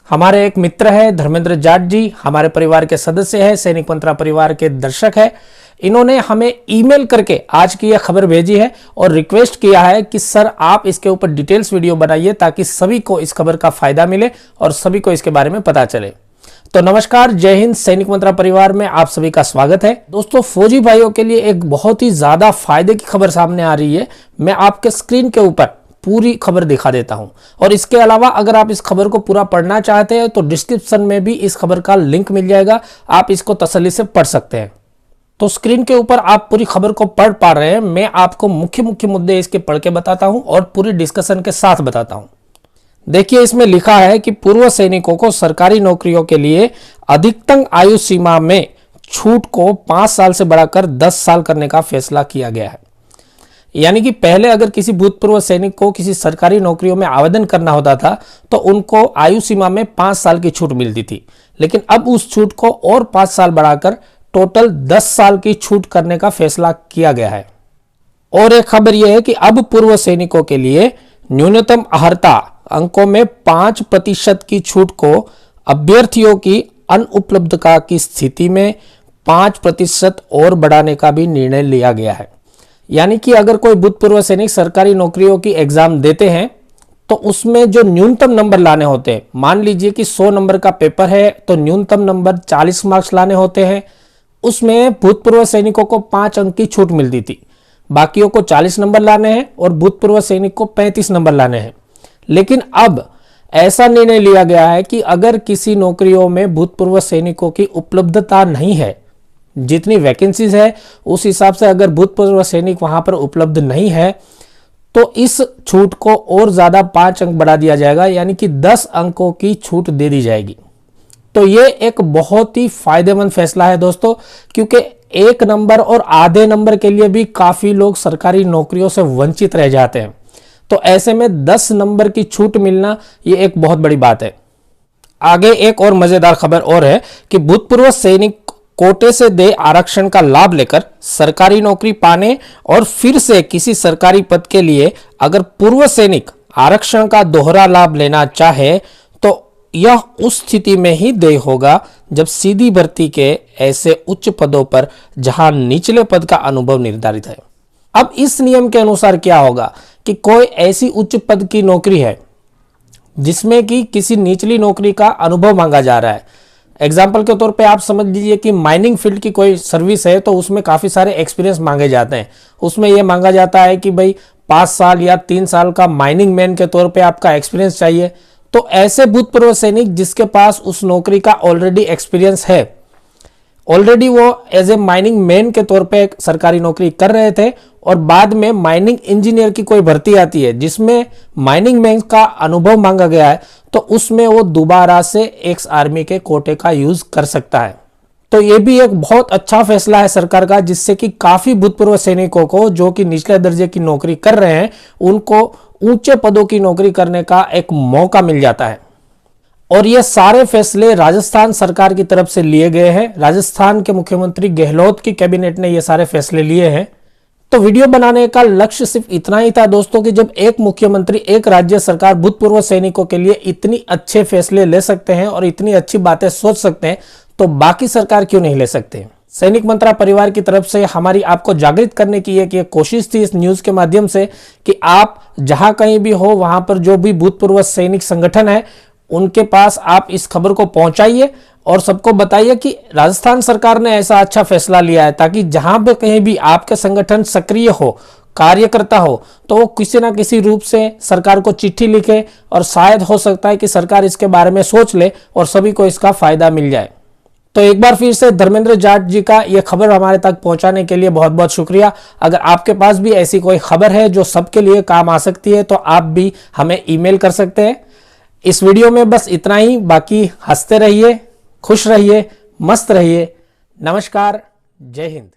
हमारे एक मित्र है धर्मेंद्र जाट जी, हमारे परिवार के सदस्य हैं, सैनिक मंत्रा परिवार के दर्शक है। इन्होंने हमें ईमेल करके आज की यह खबर भेजी है और रिक्वेस्ट किया है कि सर आप इसके ऊपर डिटेल्स वीडियो बनाइए ताकि सभी को इस खबर का फायदा मिले और सभी को इसके बारे में पता चले। तो नमस्कार, जय हिंद। सैनिक मंत्रा परिवार में आप सभी का स्वागत है। दोस्तों, फौजी भाइयों के लिए एक बहुत ही ज्यादा फायदे की खबर सामने आ रही है। मैं आपके स्क्रीन के ऊपर पूरी खबर दिखा देता हूं और इसके अलावा अगर आप इस खबर को पूरा पढ़ना चाहते हैं तो डिस्क्रिप्शन में भी इस खबर का लिंक मिल जाएगा, आप इसको तसल्ली से पढ़ सकते हैं। तो स्क्रीन के ऊपर आप पूरी खबर को पढ़ पा रहे हैं। मैं आपको मुख्य मुद्दे इसके पढ़ के बताता हूं और पूरी डिस्कशन के साथ बताता हूं। देखिए, इसमें लिखा है कि पूर्व सैनिकों को सरकारी नौकरियों के लिए अधिकतम आयु सीमा में छूट को 5 साल से बढ़ाकर 10 साल करने का फैसला किया गया है। यानी कि पहले अगर किसी भूतपूर्व सैनिक को किसी सरकारी नौकरियों में आवेदन करना होता था तो उनको आयु सीमा में 5 साल की छूट मिलती थी, लेकिन अब उस छूट को और 5 साल बढ़ाकर टोटल 10 साल की छूट करने का फैसला किया गया है। और एक खबर यह है कि अब पूर्व सैनिकों के लिए न्यूनतम अर्हता अंकों में 5% की छूट को अभ्यर्थियों की अनुपलब्धता की स्थिति में 5% और बढ़ाने का भी निर्णय लिया गया है। यानी कि अगर कोई भूतपूर्व सैनिक सरकारी नौकरियों की एग्जाम देते हैं तो उसमें जो न्यूनतम नंबर लाने होते हैं, मान लीजिए कि 100 नंबर का पेपर है तो न्यूनतम नंबर 40 मार्क्स लाने होते हैं। उसमें भूतपूर्व सैनिकों को 5 अंक की छूट मिलती थी, बाकियों को 40 नंबर लाने हैं और भूतपूर्व सैनिक को 35 नंबर लाने हैं। लेकिन अब ऐसा निर्णय लिया गया है कि अगर किसी नौकरियों में भूतपूर्व सैनिकों की उपलब्धता नहीं है, जितनी वैकेंसीज है उस हिसाब से अगर भूतपूर्व सैनिक वहां पर उपलब्ध नहीं है तो इस छूट को और ज्यादा 5 अंक बढ़ा दिया जाएगा, यानी कि 10 अंकों की छूट दे दी जाएगी। तो ये एक बहुत ही फायदेमंद फैसला है दोस्तों, क्योंकि 1 नंबर और आधे नंबर के लिए भी काफी लोग सरकारी नौकरियों से वंचित रह जाते हैं। तो ऐसे में 10 नंबर की छूट मिलना ये एक बहुत बड़ी बात है। आगे एक और मजेदार खबर और है कि भूतपूर्व सैनिक कोटे से दे आरक्षण का लाभ लेकर सरकारी नौकरी पाने और फिर से किसी सरकारी पद के लिए अगर पूर्व सैनिक आरक्षण का दोहरा लाभ लेना चाहे तो यह उस स्थिति में ही देय होगा जब सीधी भर्ती के ऐसे उच्च पदों पर जहां निचले पद का अनुभव निर्धारित है। अब इस नियम के अनुसार क्या होगा कि कोई ऐसी उच्च पद की नौकरी है जिसमें कि किसी निचली नौकरी का अनुभव मांगा जा रहा है। एग्जाम्पल के तौर पे आप समझ लीजिए कि माइनिंग फील्ड की कोई सर्विस है तो उसमें काफी सारे एक्सपीरियंस मांगे जाते हैं। उसमें यह मांगा जाता है कि भाई 5 साल या 3 साल का माइनिंग मैन के तौर पे आपका एक्सपीरियंस चाहिए। तो ऐसे भूतपूर्व सैनिक जिसके पास उस नौकरी का ऑलरेडी एक्सपीरियंस है, ऑलरेडी वो एज ए माइनिंग मैन के तौर पे एक सरकारी नौकरी कर रहे थे और बाद में माइनिंग इंजीनियर की कोई भर्ती आती है जिसमें माइनिंग मैन का अनुभव मांगा गया है, तो उसमें वो दोबारा से एक्स आर्मी के कोटे का यूज कर सकता है। तो ये भी एक बहुत अच्छा फैसला है सरकार का, जिससे कि काफी भूतपूर्व सैनिकों को जो कि निचले दर्जे की नौकरी कर रहे हैं उनको ऊंचे पदों की नौकरी करने का एक मौका मिल जाता है। और ये सारे फैसले राजस्थान सरकार की तरफ से लिए गए हैं। राजस्थान के मुख्यमंत्री गहलोत की कैबिनेट ने ये सारे फैसले लिए हैं। तो वीडियो बनाने का लक्ष्य सिर्फ इतना ही था दोस्तों कि जब एक मुख्यमंत्री, एक राज्य सरकार भूतपूर्व सैनिकों के लिए इतनी अच्छे फैसले ले सकते हैं और इतनी अच्छी बातें सोच सकते हैं तो बाकी सरकार क्यों नहीं ले सकते। सैनिक मंत्रा परिवार की तरफ से हमारी आपको जागृत करने की एक कोशिश थी इस न्यूज के माध्यम से कि आप जहां कहीं भी हो वहां पर जो भी भूतपूर्व सैनिक संगठन है उनके पास आप इस खबर को पहुंचाइए और सबको बताइए कि राजस्थान सरकार ने ऐसा अच्छा फैसला लिया है, ताकि जहां पे कहीं भी आपके संगठन सक्रिय हो, कार्यकर्ता हो, तो वो किसी ना किसी रूप से सरकार को चिट्ठी लिखे और शायद हो सकता है कि सरकार इसके बारे में सोच ले और सभी को इसका फायदा मिल जाए। तो एक बार फिर से धर्मेंद्र जाट जी का यह खबर हमारे तक पहुंचाने के लिए बहुत बहुत शुक्रिया। अगर आपके पास भी ऐसी कोई खबर है जो सबके लिए काम आ सकती है तो आप भी हमें ईमेल कर सकते हैं। इस वीडियो में बस इतना ही, बाकी हंसते रहिए, खुश रहिए, मस्त रहिए। नमस्कार, जय हिंद।